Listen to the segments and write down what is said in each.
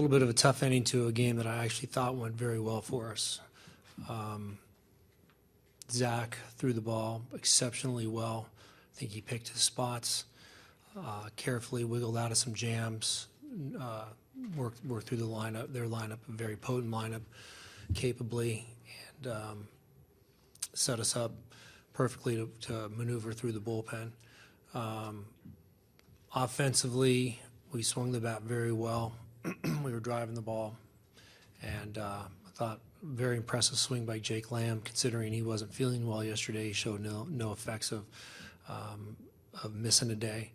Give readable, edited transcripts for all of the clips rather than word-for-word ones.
little bit of a tough ending to a game that I actually thought went very well for us. Zach threw the ball exceptionally well. I think he picked his spots, carefully wiggled out of some jams, worked through their lineup, a very potent lineup, capably, and set us up perfectly to maneuver through the bullpen. Offensively, we swung the bat very well. We were driving the ball, and I thought very impressive swing by Jake Lamb, considering he wasn't feeling well yesterday. He showed no effects of missing a day,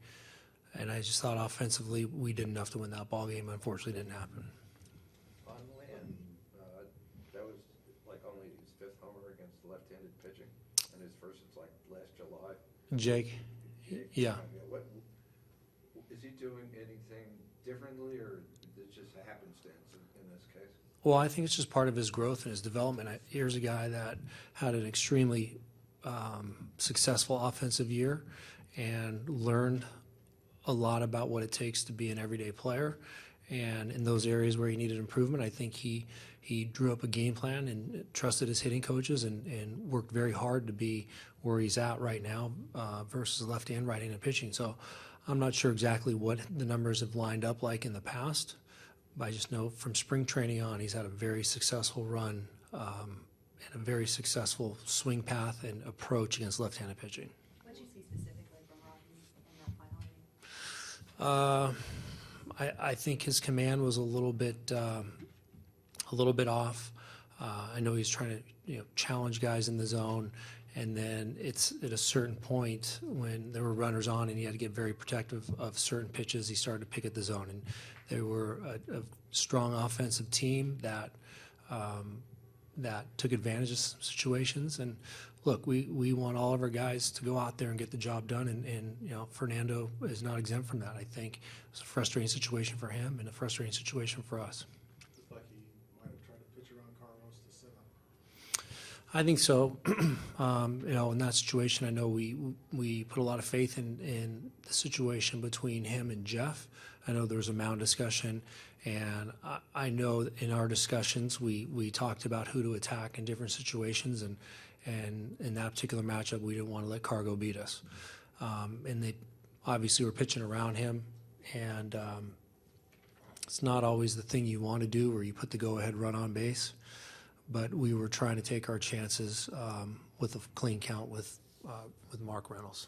and I just thought offensively we did enough to win that ball game. Unfortunately, it didn't happen. On Lamb, that was like only his 5th homer against left-handed pitching, and his first since like last July. Jake, yeah. What is he doing? Anything differently, or it's just a happenstance in this case? Well, I think it's just part of his growth and his development. Here's a guy that had an extremely successful offensive year and learned a lot about what it takes to be an everyday player. And in those areas where he needed improvement, I think he drew up a game plan and trusted his hitting coaches and worked very hard to be where he's at right now versus left and right-handed pitching. So I'm not sure exactly what the numbers have lined up like in the past, but I just know from spring training on, he's had a very successful run and a very successful swing path and approach against left-handed pitching. What did you see specifically from Rockies in that final inning? I think his command was a little bit off. I know he's trying to challenge guys in the zone, and then it's at a certain point when there were runners on and he had to get very protective of certain pitches, he started to pick at the zone. And they were a strong offensive team that took advantage of some situations. And look, we want all of our guys to go out there and get the job done, and Fernando is not exempt from that. I think it's a frustrating situation for him and a frustrating situation for us. It's like he might have tried to pitch around Carlos to sit him. I think so. In that situation, I know we put a lot of faith in the situation between him and Jeff. I know there was a mound discussion, and I know in our discussions we talked about who to attack in different situations, and in that particular matchup, we didn't want to let Cargo beat us. And they obviously were pitching around him, and it's not always the thing you want to do where you put the go-ahead run on base, but we were trying to take our chances with a clean count with Mark Reynolds.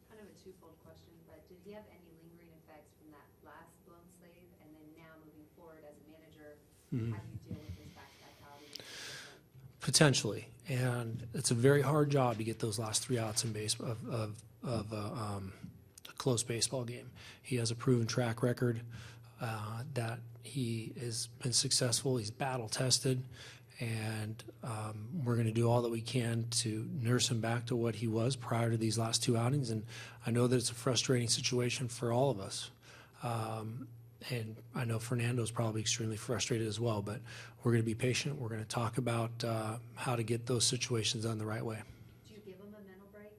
Kind of a twofold question, but did he have any lingering effects from that last blown save, and then now moving forward as a manager, how do you deal with his back-to-back outings? Potentially, and it's a very hard job to get those last 3 outs in base of a close baseball game. He has a proven track record that he has been successful. He's battle tested, and we're going to do all that we can to nurse him back to what he was prior to these last 2 outings. And I know that it's a frustrating situation for all of us. And I know Fernando's probably extremely frustrated as well, but we're going to be patient. We're going to talk about how to get those situations done the right way. Do you give him a mental break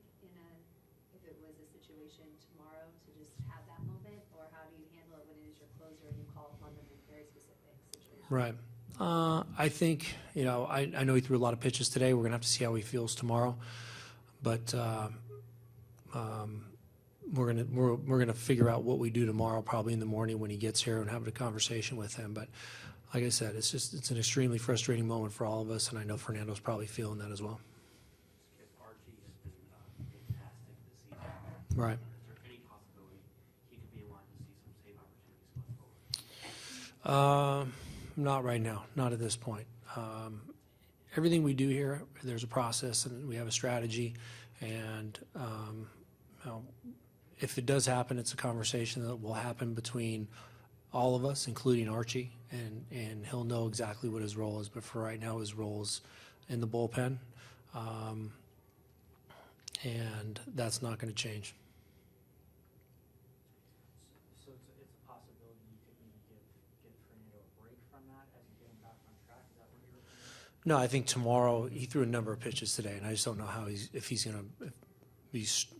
if it was a situation tomorrow to just have that moment, or how do you handle it when it is your closer and you call upon them in very specific situations? Right. I think, I know he threw a lot of pitches today. We're going to have to see how he feels tomorrow, but we're gonna figure out what we do tomorrow, probably in the morning when he gets here, and have a conversation with him. But like I said, it's an extremely frustrating moment for all of us, and I know Fernando's probably feeling that as well. Archie has been fantastic this season. Right. Is there any possibility he could be in line to see some save opportunities going forward? Not right now, not at this point. Everything we do here, there's a process and we have a strategy, and if it does happen, it's a conversation that will happen between all of us, including Archie, and he'll know exactly what his role is. But for right now, his role is in the bullpen, and that's not going to change. So it's a possibility you could maybe give Fernando a break from that as you get him back on track. Is that what you're looking at? No, I think tomorrow he threw a number of pitches today, and I just don't know how if he's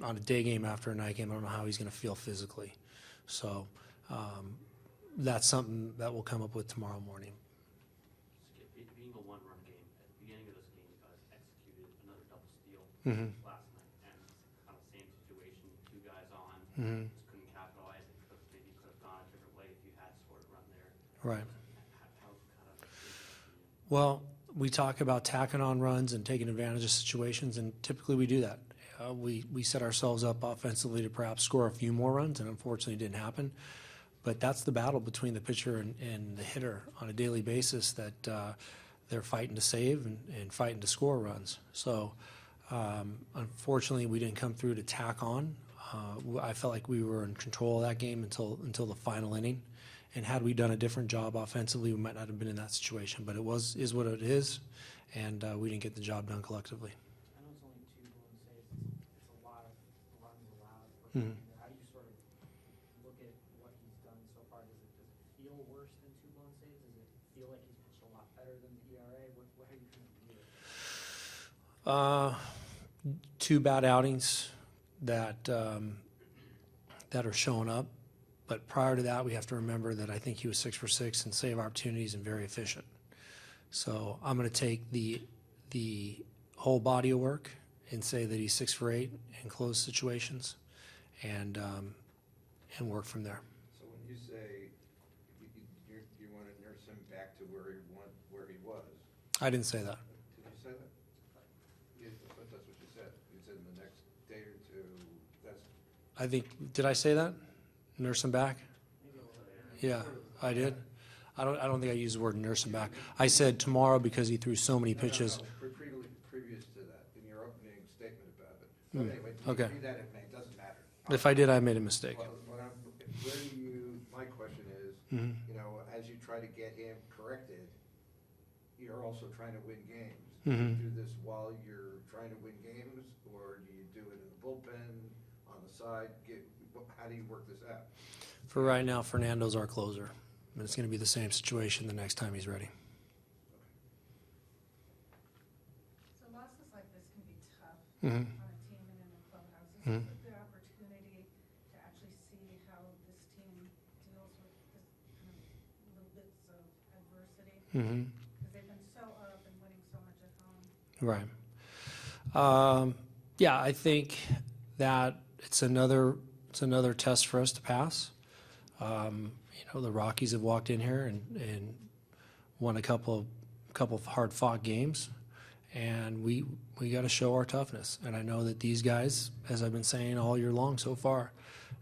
on a day game after a night game. I don't know how he's going to feel physically. So that's something that we'll come up with tomorrow morning. Being a one-run game, at the beginning of this game, you guys executed another double steal Mhm. last night, and kind of same situation, two guys on, Mhm. just couldn't capitalize. It maybe could have gone a different way if you had scored a run there. Right. How kind of is it? Well, we talk about tacking on runs and taking advantage of situations, and typically we do that. We set ourselves up offensively to perhaps score a few more runs, and unfortunately it didn't happen. But that's the battle between the pitcher and the hitter on a daily basis, that they're fighting to save and fighting to score runs. So unfortunately we didn't come through to tack on. I felt like we were in control of that game until the final inning. And had we done a different job offensively, we might not have been in that situation. But is what it is, and we didn't get the job done collectively. I know it's only 2 blown saves. It's a lot of runs allowed for Mhm. How do you sort of look at what he's done so far? Does it feel worse than 2 blown saves? Does it feel like he's pitched a lot better than the ERA? How do you kind of view it? 2 bad outings that are showing up. But prior to that, we have to remember that I think he was 6 for 6 and save opportunities and very efficient. So I'm going to take the whole body of work and say that he's 6 for 8 in closed situations, and work from there. So when you say you want to nurse him back to where he was, I didn't say that. did you say that? I thought that's what you said. You said in the next day or two. Did I say that? Nurse him back? Yeah, I did. I don't think I used the word nurse him back. I said tomorrow because he threw so many pitches. No. Previous to that, in your opening statement about it. But anyway, Okay. do that in May. It doesn't matter. If I did, I made a mistake. My question is, Mhm. as you try to get him corrected, you're also trying to win games. Mhm. Do you do this while you're trying to win games, or do you do it in the bullpen, on the side? How do you work this out? For right now, Fernando's our closer, and it's going to be the same situation the next time he's ready. So losses like this can be tough Mhm. on a team and in the clubhouse. This Mhm. is a good opportunity to actually see how this team deals with this kind of little bits of adversity. Mhm. Because they've been so up and winning so much at home. Right. Yeah, I think that it's another test for us to pass. The Rockies have walked in here and won a couple of hard-fought games, and we got to show our toughness. And I know that these guys, as I've been saying all year long so far,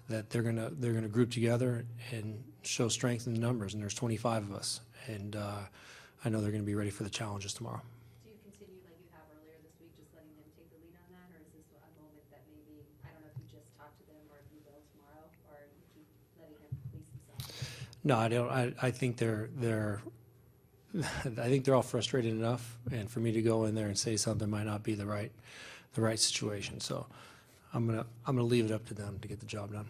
that they're gonna group together and show strength in the numbers. And there's 25 of us, and I know they're going to be ready for the challenges tomorrow. Do you continue like you have earlier this week, just letting them take the lead on that, or is this a moment that maybe, I don't know if you just talk to them or if you will tomorrow, or you keep letting him police himself? No, I don't. I think they're I think they're all frustrated enough, and for me to go in there and say something might not be the right situation. So I'm gonna leave it up to them to get the job done.